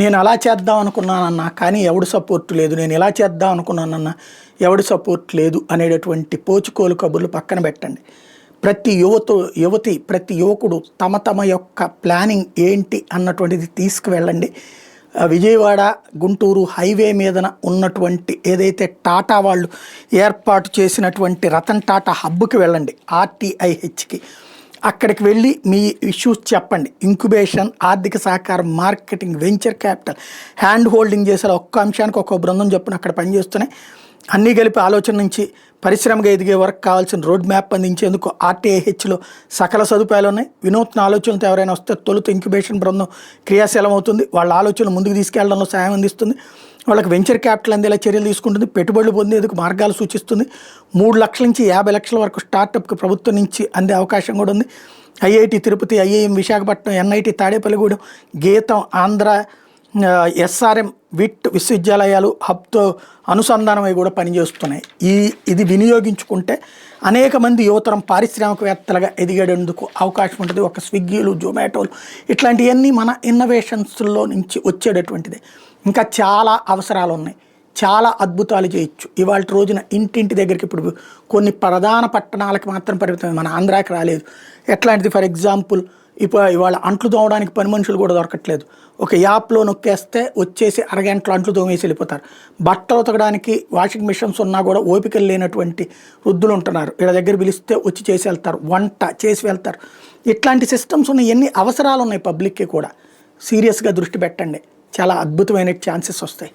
నేను అలా చేద్దాం అనుకున్నానన్నా కానీ ఎవడు సపోర్ట్ లేదు, నేను ఇలా చేద్దాం అనుకున్నానన్నా ఎవడు సపోర్ట్ లేదు అనేటటువంటి పోచుకోలు కబుర్లు పక్కన పెట్టండి. ప్రతి యువతి ప్రతి యువకుడు తమ తమ యొక్క ప్లానింగ్ ఏంటి అన్నటువంటిది తీసుకువెళ్ళండి. విజయవాడ గుంటూరు హైవే మీదన ఉన్నటువంటి ఏదైతే టాటా వాళ్ళు ఏర్పాటు చేసినటువంటి రతన్ టాటా హబ్కి వెళ్ళండి, RTIHకి. అక్కడికి వెళ్ళి మీ ఇష్యూస్ చెప్పండి. ఇంక్యుబేషన్, ఆర్థిక సహకారం, marketing, venture capital, hand holding చేసే ఒక్క అంశానికి ఒక్కొక్క బృందం చెప్పున అక్కడ పనిచేస్తున్నాయి. అన్నీ కలిపి ఆలోచన నుంచి పరిశ్రమగా ఎదిగే వరకు కావాల్సిన రోడ్ మ్యాప్ అందించేందుకు RTIHలో సకల సదుపాయాలు ఉన్నాయి. వినూత్న ఆలోచనలతో ఎవరైనా వస్తే తొలుత ఇంక్యుబేషన్ బృందం క్రియాశీలం అవుతుంది. వాళ్ళ ఆలోచనలు ముందుకు తీసుకెళ్లడంలో సహాయం అందిస్తుంది. వాళ్ళకి వెంచర్ క్యాపిటల్ అందేలా చర్యలు తీసుకుంటుంది. పెట్టుబడులు పొందేందుకు మార్గాలు సూచిస్తుంది. 3 లక్షల నుంచి 50 లక్షల వరకు స్టార్టప్కి ప్రభుత్వం నుంచి అందే అవకాశం కూడా ఉంది. IIT Tirupati, IIM Visakhapatnam, NIT Tadepalligudem, గీతం, ఆంధ్ర, SRM, విట్ విశ్వవిద్యాలయాలు హబ్తో అనుసంధానమై కూడా పనిచేస్తున్నాయి. ఇది వినియోగించుకుంటే అనేక మంది యువతరం పారిశ్రామికవేత్తలుగా ఎదిగేందుకు అవకాశం ఉంటుంది. ఒక స్విగ్గీలు, జొమాటోలు ఇట్లాంటివన్నీ మన ఇన్నోవేషన్స్లో నుంచి వచ్చేటటువంటిది. ఇంకా చాలా అవసరాలు ఉన్నాయి, చాలా అద్భుతాలు చేయొచ్చు. ఇవాళ రోజున ఇంటింటి దగ్గరికి ఇప్పుడు కొన్ని ప్రధాన పట్టణాలకు మాత్రం పరిమితమే, మన ఆంధ్రాకి రాలేదు. ఎట్లాంటిది, ఫర్ ఎగ్జాంపుల్ ఇవాళ అంట్లు తోమడానికి పని మనుషులు కూడా దొరకట్లేదు. ఒక యాప్లో నొక్కేస్తే వచ్చేసి అరగంటలో అంట్లు తోమేసి వెళ్ళిపోతారు. బట్టలు ఉతకడానికి వాషింగ్ మిషన్స్ ఉన్నా కూడా ఓపికలు లేనటువంటి వృద్ధులు ఉంటున్నారు. వీళ్ళ దగ్గర పిలిస్తే వచ్చి చేసి వెళ్తారు, వంట చేసి వెళ్తారు. ఇట్లాంటి సిస్టమ్స్ ఉన్నాయి, ఎన్ని అవసరాలు ఉన్నాయి పబ్లిక్కి కూడా. సీరియస్గా దృష్టి పెట్టండి, చాలా అద్భుతమైన ఛాన్సెస్ వస్తాయి.